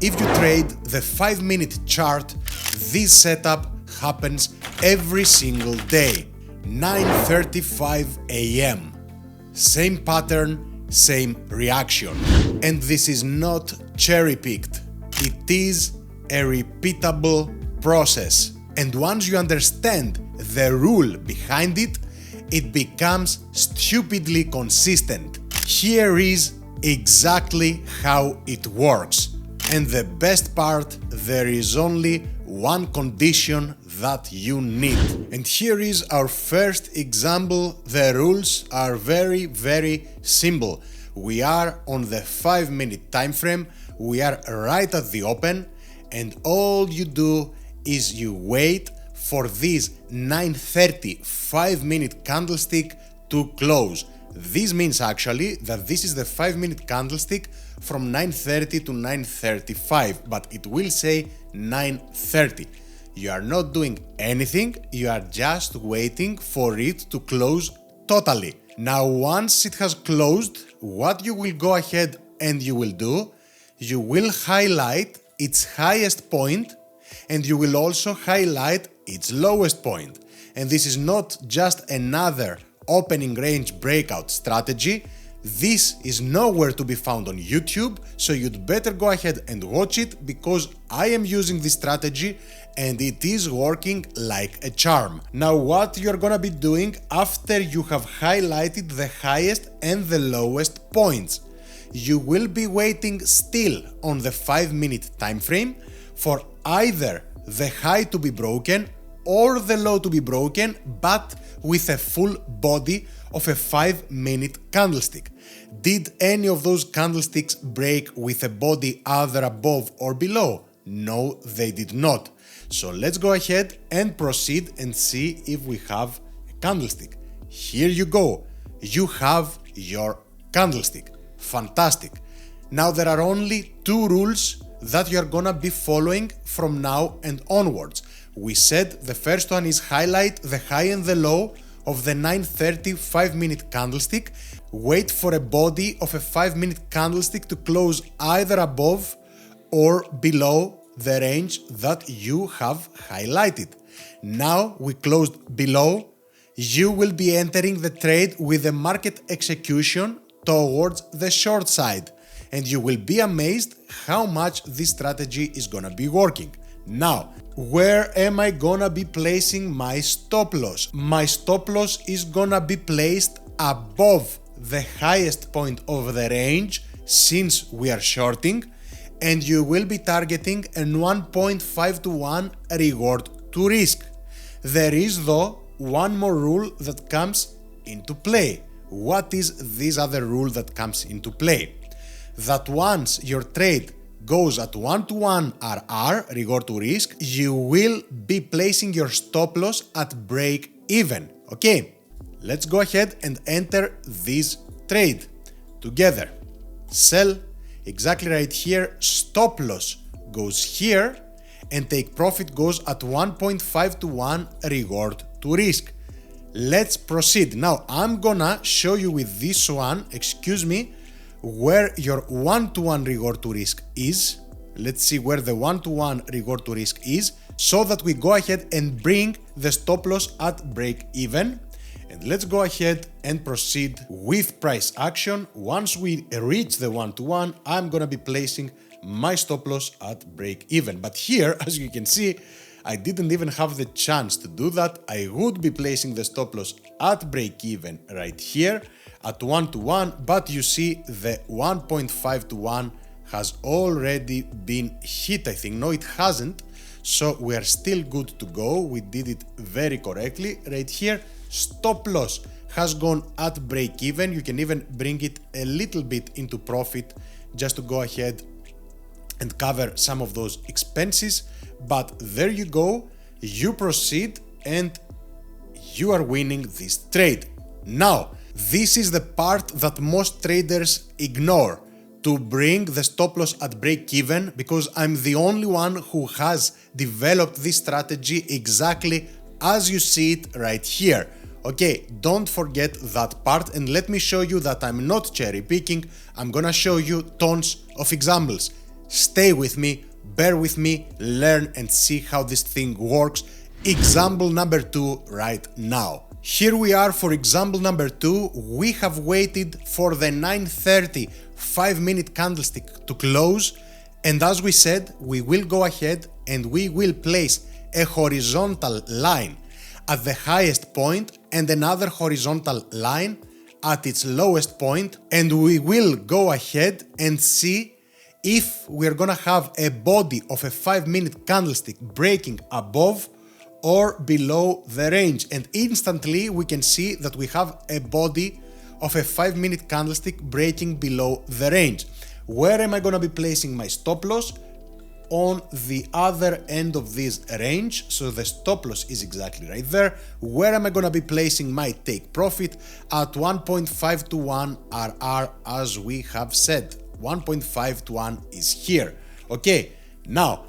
If you trade the 5-minute chart, this setup happens every single day, 9:35 a.m. Same pattern, same reaction. And this is not cherry-picked. It is a repeatable process. And once you understand the rule behind it, it becomes stupidly consistent. Here is exactly how it works. And the best part, there is only one condition that you need. And here is our first example. The rules are very, very simple. We are on the 5-minute time frame. We are right at the open, and all you do is you wait for this 9:30 5-minute candlestick to close. This means actually that this is the 5-minute candlestick from 9:30 to 9:35, but it will say 9:30. You are not doing anything, you are just waiting for it to close totally. Now, once it has closed, what you will go ahead and you will do, you will highlight its highest point and you will also highlight its lowest point. And this is not just another opening range breakout strategy. This is nowhere to be found on YouTube, so you'd better go ahead and watch it because I am using this strategy and it is working like a charm. Now, what you're gonna be doing after you have highlighted the highest and the lowest points, you will be waiting still on the 5-minute time frame for either the high to be broken or the low to be broken, but with a full body of a 5-minute candlestick. Did any of those candlesticks break with a body either above or below? No, they did not. So let's go ahead and proceed and see if we have a candlestick. Here you go. You have your candlestick. Fantastic. Now there are only two rules that you're gonna be following from now and onwards. We said the first one is highlight the high and the low of the 9:30 5-minute candlestick. Wait for a body of a 5-minute candlestick to close either above or below the range that you have highlighted. Now we closed below. You will be entering the trade with the market execution towards the short side, and you will be amazed how much this strategy is gonna be working. Now, where am I gonna be placing my stop loss? My stop loss is gonna be placed above the highest point of the range since we are shorting, and you will be targeting a 1.5 to 1 reward to risk. There is though one more rule that comes into play. What is this other rule that comes into play? That once your trade goes at 1-to-1 RR, reward to risk, you will be placing your stop loss at break even. Okay, let's go ahead and enter this trade together. Sell exactly right here, stop loss goes here, and take profit goes at 1.5 to 1 reward to risk. Let's proceed. Now I'm gonna show you with this one, where your 1-to-1 reward to risk is. Let's see where the 1-to-1 reward to risk is, so that we go ahead and bring the stop loss at break even. And let's go ahead and proceed with price action. Once we reach the 1-to-1, I'm gonna be placing my stop loss at break even. But here, as you can see, I didn't even have the chance to do that. I would be placing the stop loss at break even right here at 1-to-1, but you see the 1.5 to 1 has already been hit, I think. No, it hasn't. So we are still good to go. We did it very correctly right here. Stop loss has gone at break even. You can even bring it a little bit into profit just to go ahead and cover some of those expenses. But there you go, you proceed and you are winning this trade. Now, this is the part that most traders ignore, to bring the stop loss at break even, because I'm the only one who has developed this strategy exactly as you see it right here. Okay, don't forget that part, and let me show you that I'm not cherry picking. I'm gonna show you tons of examples. Stay with me, bear with me, learn and see how this thing works. Example number 2 right now. Here we are for example number 2. We have waited for the 9:30 5-minute candlestick to close, and as we said, we will go ahead and we will place a horizontal line at the highest point and another horizontal line at its lowest point, and we will go ahead and see if we're gonna have a body of a 5-minute candlestick breaking above or below the range. And instantly we can see that we have a body of a 5-minute candlestick breaking below the range. Where am I gonna be placing my stop loss? On the other end of this range, so the stop loss is exactly right there. Where am I gonna be placing my take profit? At 1.5 to 1 RR, as we have said. 1.5 to 1 is here. Okay, now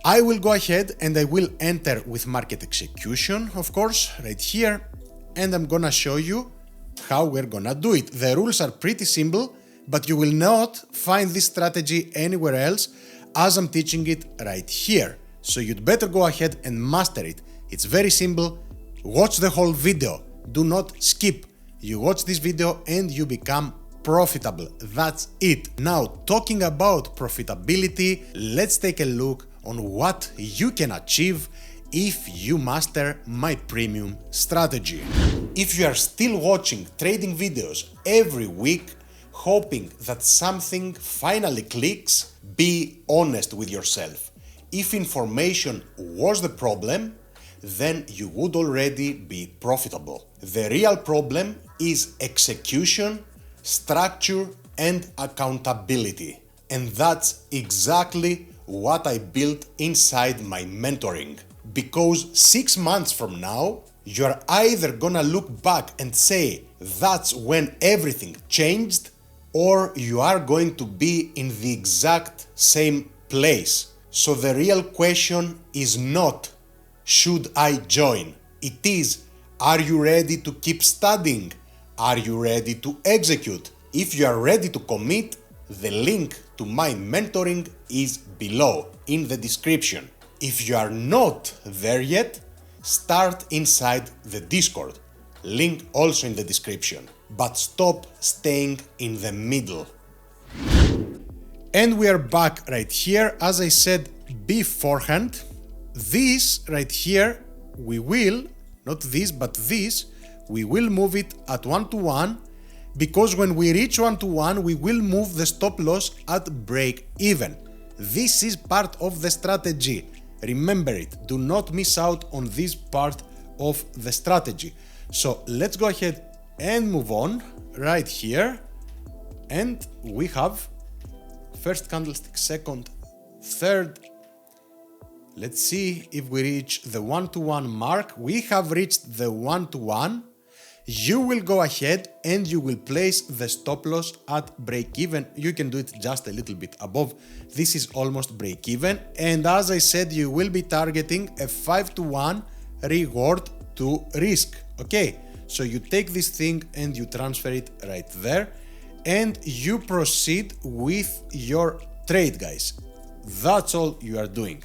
I will go ahead and I will enter with market execution, of course, right here, and I'm gonna show you how we're gonna do it. The rules are pretty simple, but you will not find this strategy anywhere else as I'm teaching it right here. So you'd better go ahead and master it. It's very simple. Watch the whole video. Do not skip. You watch this video and you become profitable. That's it. Now, talking about profitability, let's take a look on what you can achieve if you master my premium strategy. If you are still watching trading videos every week, hoping that something finally clicks, be honest with yourself. If information was the problem, then you would already be profitable. The real problem is execution, structure, and accountability. And that's exactly what I built inside my mentoring. Because 6 months from now, you're either gonna look back and say that's when everything changed, or you are going to be in the exact same place. So the real question is not, should I join? It is, are you ready to keep studying? Are you ready to execute? If you are ready to commit, the link to my mentoring is below in the description. If you are not there yet, start inside the Discord. Link also in the description. But stop staying in the middle. And we are back right here. As I said beforehand, this right here, we will, not this, but this, we will move it at 1 to 1, because when we reach 1 to 1, we will move the stop loss at break even. This is part of the strategy. Remember it. Do not miss out on this part of the strategy. So let's go ahead and move on right here. And we have first candlestick, second, third. Let's see if we reach the 1 to 1 mark. We have reached the 1 to 1. You will go ahead and you will place the stop loss at break even. You can do it just a little bit above. This is almost break even. And as I said, you will be targeting a 5 to 1 reward to risk. Okay, so you take this thing and you transfer it right there and you proceed with your trade, guys. That's all you are doing.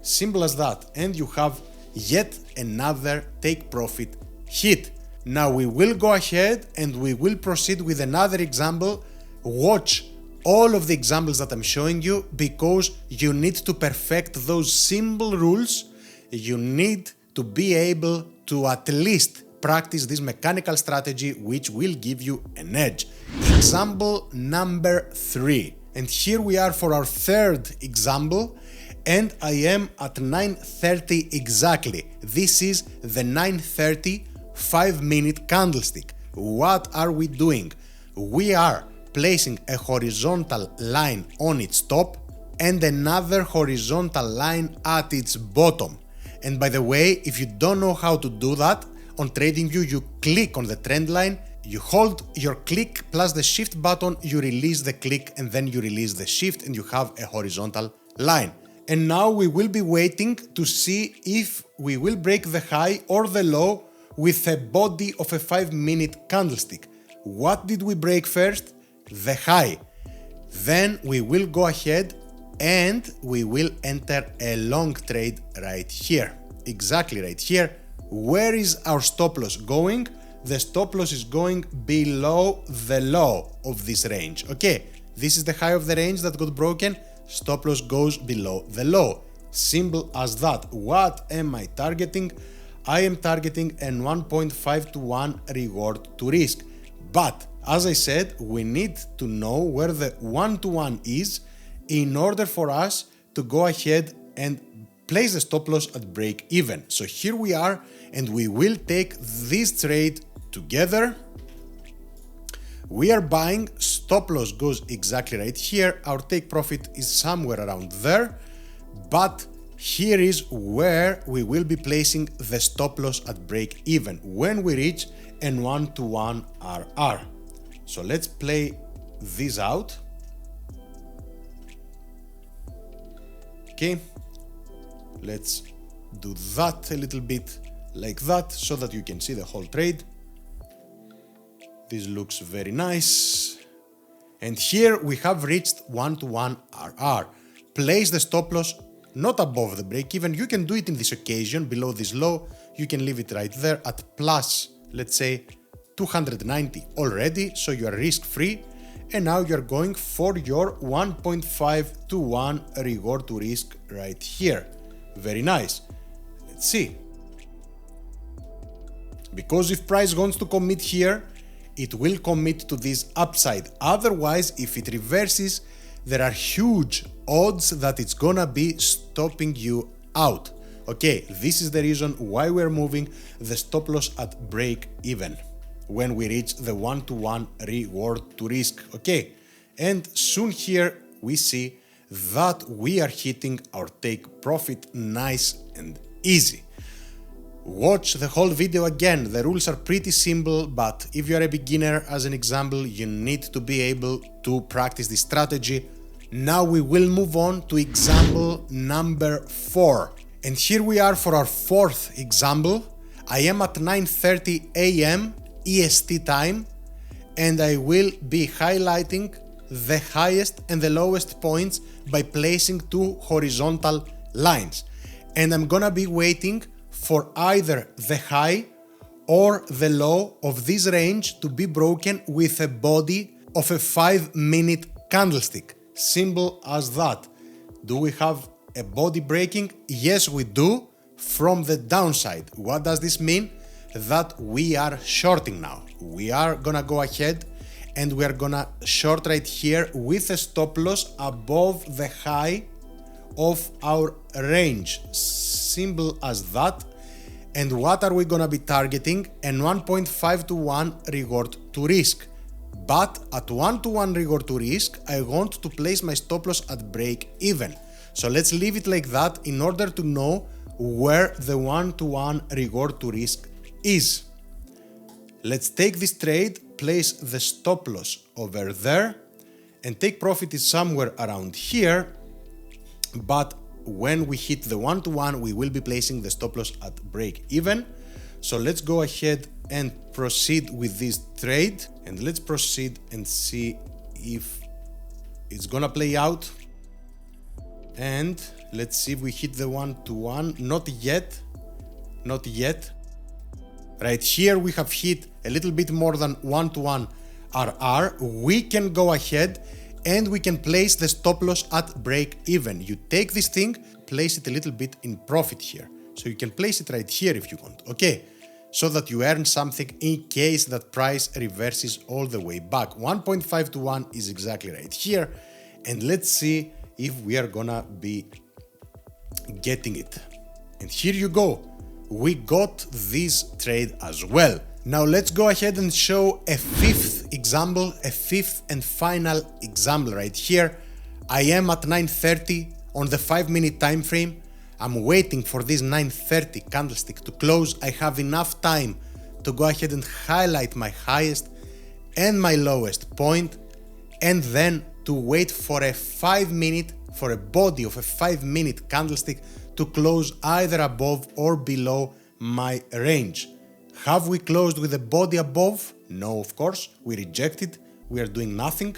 Simple as that. And you have yet another take profit hit. Now we will go ahead and we will proceed with another example. Watch all of the examples that I'm showing you, because you need to perfect those simple rules. You need to be able to at least practice this mechanical strategy, which will give you an edge. Example number 3. And here we are for our third example. And I am at 9:30 exactly. This is the 9:30 5-minute candlestick. What are we doing? We are placing a horizontal line on its top and another horizontal line at its bottom. And by the way, if you don't know how to do that, on TradingView you click on the trend line, you hold your click plus the shift button, you release the click and then you release the shift and you have a horizontal line. And now we will be waiting to see if we will break the high or the low with a body of a 5-minute candlestick. What did we break first? The high. Then we will go ahead and we will enter a long trade right here, exactly right here. Where is our stop loss going? The stop loss is going below the low of this range. Okay, this is the high of the range that got broken. Stop loss goes below the low. Simple as that. What am I targeting? I am targeting a 1.5 to 1 reward to risk. But as I said, we need to know where the 1 to 1 is in order for us to go ahead and place the stop loss at break even. So here we are, and we will take this trade together. We are buying, stop loss goes exactly right here. Our take profit is somewhere around there, but here is where we will be placing the stop loss at break even when we reach a 1 to 1 RR. So let's play this out. Okay, let's do that a little bit like that so that you can see the whole trade. This looks very nice. And here we have reached 1 to 1 RR. Place the stop loss not above the break even. You can do it in this occasion below this low. You can leave it right there at plus, let's say 290 already. So you are risk free. And now you're going for your 1.5 to 1 reward to risk right here. Very nice. Let's see. Because if price wants to commit here, it will commit to this upside. Otherwise, if it reverses, there are huge odds that it's gonna be stopping you out. Okay, this is the reason why we're moving the stop loss at break even when we reach the 1 to 1 reward to risk. Okay, and soon here we see that we are hitting our take profit nice and easy. Watch the whole video again. The rules are pretty simple, but if you're a beginner, as an example, you need to be able to practice this strategy. Now we will move on to example number 4. And here we are for our fourth example. I am at 9:30 a.m. EST time, and I will be highlighting the highest and the lowest points by placing two horizontal lines. And I'm gonna be waiting for either the high or the low of this range to be broken with a body of a 5-minute candlestick. Simple as that. Do we have a body breaking? Yes, we do, from the downside. What does this mean? That we are shorting now. We are gonna go ahead and we are gonna short right here with a stop loss above the high of our range. Simple as that. And what are we gonna be targeting? An 1.5 to 1 reward to risk. But at 1 to 1 reward to risk, I want to place my stop loss at break even. So let's leave it like that in order to know where the 1 to 1 reward to risk is. Let's take this trade, place the stop loss over there, and take profit is somewhere around here. But when we hit the 1 to 1, we will be placing the stop loss at break even. So let's go ahead and proceed with this trade, and let's proceed and see if it's gonna play out. And let's see if we hit the 1 to 1. Not yet. Not yet. Right here we have hit a little bit more than 1 to 1 RR. We can go ahead and we can place the stop loss at break even. You take this thing, place it a little bit in profit here. So you can place it right here if you want, okay? So that you earn something in case that price reverses all the way back. 1.5 to 1 is exactly right here. And let's see if we are gonna be getting it. And here you go. We got this trade as well. Now let's go ahead and show a fifth example, a fifth and final example right here. I am at 9:30 on the 5-minute time frame. I'm waiting for this 9:30 candlestick to close. I have enough time to go ahead and highlight my highest and my lowest point, and then to wait for a 5-minute, for a body of a 5-minute candlestick to close either above or below my range. Have we closed with a body above? No, of course, we rejected. We are doing nothing.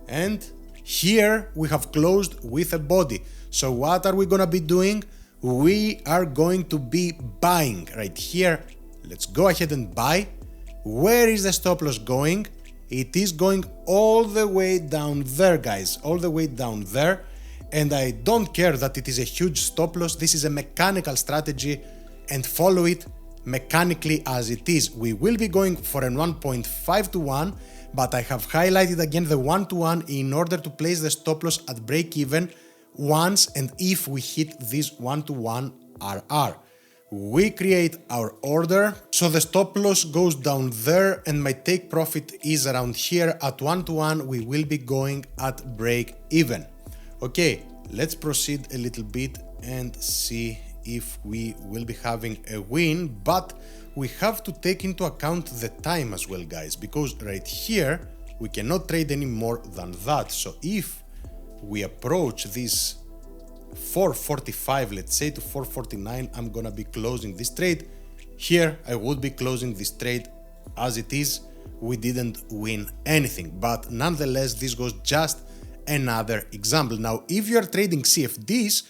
And Here we have closed with a body. So what are we gonna be doing? We are going to be buying right here. Let's go ahead and buy. Where is the stop loss going? It is going all the way down there, guys, all the way down there. And I don't care that it is a huge stop loss. This is a mechanical strategy and follow it mechanically as it is. We will be going for a 1.5 to 1, but I have highlighted again the 1 to 1 in order to place the stop loss at break even once and if we hit this 1 to 1 RR. We create our order, so the stop loss goes down there and my take profit is around here. At 1 to 1 we will be going at break even. Okay, let's proceed a little bit and see if we will be having a win, but we have to take into account the time as well, guys, because right here we cannot trade any more than that. So if we approach this 445, let's say to 449, I'm gonna be closing this trade. Here I would be closing this trade as it is. We didn't win anything, but nonetheless this was just another example. Now if you are trading CFDs,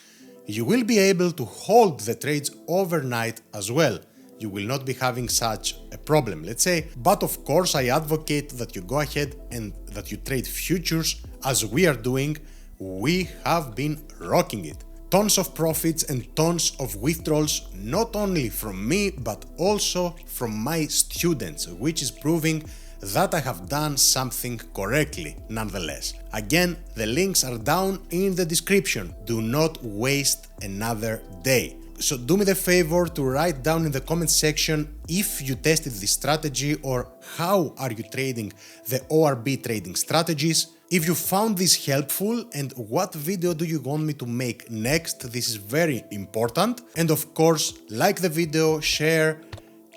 you will be able to hold the trades overnight as well. You will not be having such a problem, let's say. But of course I advocate that you go ahead and that you trade futures as we are doing. We have been rocking it. Tons of profits and tons of withdrawals, not only from me, but also from my students, which is proving that I have done something correctly nonetheless. Again, the links are down in the description. Do not waste another day. So do me the favor to write down in the comment section if you tested this strategy or how are you trading the ORB trading strategies. If you found this helpful and what video do you want me to make next, this is very important. And of course, like the video, share,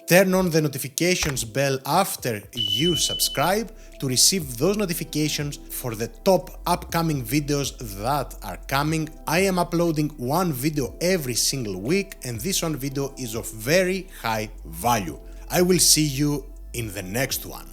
turn on the notifications bell after you subscribe to receive those notifications for the top upcoming videos that are coming. I am uploading one video every single week and this one video is of very high value. I will see you in the next one.